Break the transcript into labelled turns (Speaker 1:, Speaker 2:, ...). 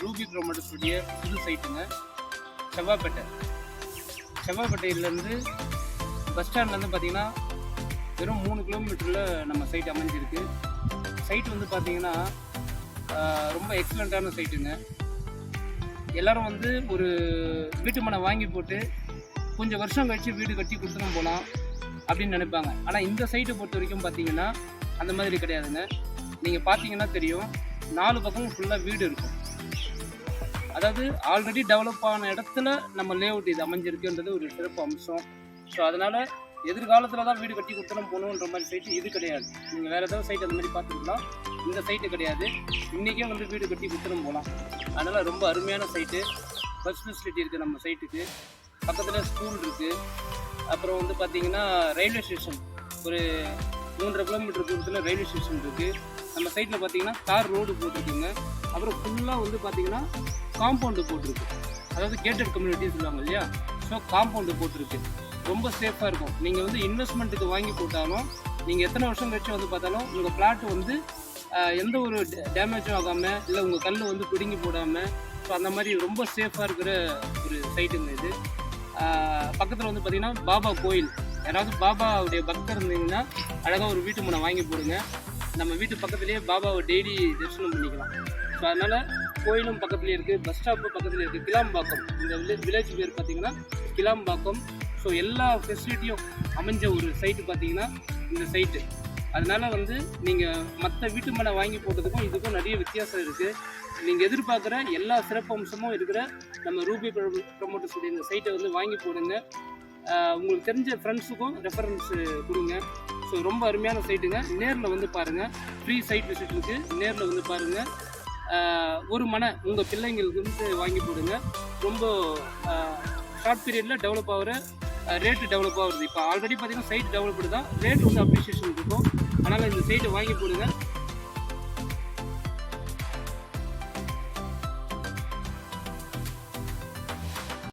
Speaker 1: Ruby ப்ரொமோட்டர்ஸுடைய புது சைட்டுங்க. Sevvapettai. செவ்வாப்பேட்டையிலேருந்து bus ஸ்டாண்ட்லேருந்து பார்த்தீங்கன்னா வெறும் 3 கிலோமீட்டரில் நம்ம சைட் அமைஞ்சிருக்கு. சைட் வந்து பார்த்தீங்கன்னா ரொம்ப எக்ஸலண்ட்டான சைட்டுங்க. எல்லோரும் வந்து ஒரு வீட்டு மனை வாங்கி போட்டு கொஞ்சம் வருஷம் கழித்து வீடு கட்டி கொடுத்துட்டு போகலாம் அப்படின்னு நினைப்பாங்க. ஆனால் இந்த சைட்டை பொறுத்த வரைக்கும் பார்த்தீங்கன்னா அந்த மாதிரி கிடையாதுங்க. நீங்கள் பார்த்தீங்கன்னா தெரியும், 4 பக்கமும் ஃபுல்லாக வீடு இருக்கும். அதாவது ஆல்ரெடி டெவலப் ஆன இடத்துல நம்ம லேஅவுட் இது அமைஞ்சிருக்குன்றது ஒரு சிறப்பு அம்சம். ஸோ அதனால் எதிர்காலத்தில் தான் வீடு கட்டி கொடுத்துடும் போகணுன்ற மாதிரி சைட்டு இது கிடையாது. நீங்கள் வேறு ஏதாவது சைட் அந்த மாதிரி பார்த்துக்கலாம், இந்த சைட்டு கிடையாது. இன்றைக்கே வந்து வீடு கட்டி கொடுத்துடும் போகலாம். அதனால் ரொம்ப அருமையான சைட்டு. பஸ் ஃபெசிலிட்டி இருக்குது நம்ம சைட்டுக்கு. பக்கத்தில் ஸ்கூல் இருக்குது. அப்புறம் வந்து பார்த்திங்கன்னா ரயில்வே ஸ்டேஷன் ஒரு 3.5 கிலோமீட்டர் தூரத்தில் ரயில்வே ஸ்டேஷன் இருக்குது. நம்ம சைட்டில் பார்த்திங்கன்னா தார் ரோடு போட்டிருக்குங்க. அப்புறம் ஃபுல்லாக வந்து பார்த்திங்கன்னா காம்பவுண்டு போட்டிருக்கு. அதாவது கேட்டட் கம்யூனிட்டி சொல்லுவாங்க இல்லையா, ஸோ காம்பவுண்டு போட்டிருக்கு. ரொம்ப சேஃபாக இருக்கும். நீங்கள் வந்து இன்வெஸ்ட்மெண்ட்டுக்கு வாங்கி போட்டாலும் நீங்கள் எத்தனை வருஷம் கழிச்சு வந்து பார்த்தாலும் உங்கள் பிளாட் வந்து எந்த ஒரு டேமேஜும் ஆகாமல், இல்லை உங்கள் கல் வந்து பிடுங்கி போடாமல், ஸோ அந்த மாதிரி ரொம்ப சேஃபாக இருக்கிற ஒரு சைட்டுங்க இது. பக்கத்தில் வந்து பார்த்திங்கன்னா பாபா கோயில். யாராவது பாபாவுடைய பக்தர் இருந்தீங்கன்னா அழகாக ஒரு வீட்டு மனை வாங்கி போடுங்க. நம்ம வீட்டு பக்கத்துலேயே பாபாவை டெய்லி தரிசனம் பண்ணிக்கலாம். ஸோ அதனால் கோயிலும் பக்கத்துலேயே இருக்குது, பஸ் ஸ்டாப்பு பக்கத்துலேயே இருக்குது. கிளாம்பாக்கம், இந்த வில்லேஜ் பேர் பார்த்திங்கன்னா கிளாம்பாக்கம். ஸோ எல்லா ஃபெசிலிட்டியும் அமைஞ்ச ஒரு சைட்டு பார்த்திங்கன்னா இந்த சைட்டு. அதனால் வந்து நீங்கள் மற்ற வீட்டு மனை வாங்கி போட்டதுக்கும் இதுக்கும் நிறைய வித்தியாசம் இருக்குது. நீங்கள் எதிர்பார்க்குற எல்லா சிறப்பு அம்சமும் இருக்கிற நம்ம ரூபி ப்ரொமோட்டர்ஸுடைய இந்த சைட்டை வந்து வாங்கி போடுங்க. உங்களுக்கு தெரிஞ்ச ஃப்ரெண்ட்ஸுக்கும் ரெஃபரன்ஸு கொடுங்க. ஸோ ரொம்ப அருமையான சைட்டுங்க. நேரில் வந்து பாருங்கள். ஃப்ரீ சைட் விசிட் இருக்குது. நேரில் வந்து பாருங்கள். ஒரு மனை உங்கள் பிள்ளைங்களுக்கு வந்து வாங்கி போடுங்க. ரொம்ப ஷார்ட் பீரியடில் டெவலப் ஆகிற ரேட்டு டெவலப் ஆகுது. இப்போ ஆல்ரெடி பார்த்திங்கன்னா சைட் டெவலப்டு தான், ரேட் வந்து அப்ரிஷியேஷன் இருக்கும். அதனால் இந்த சைட்டை வாங்கி போடுங்க.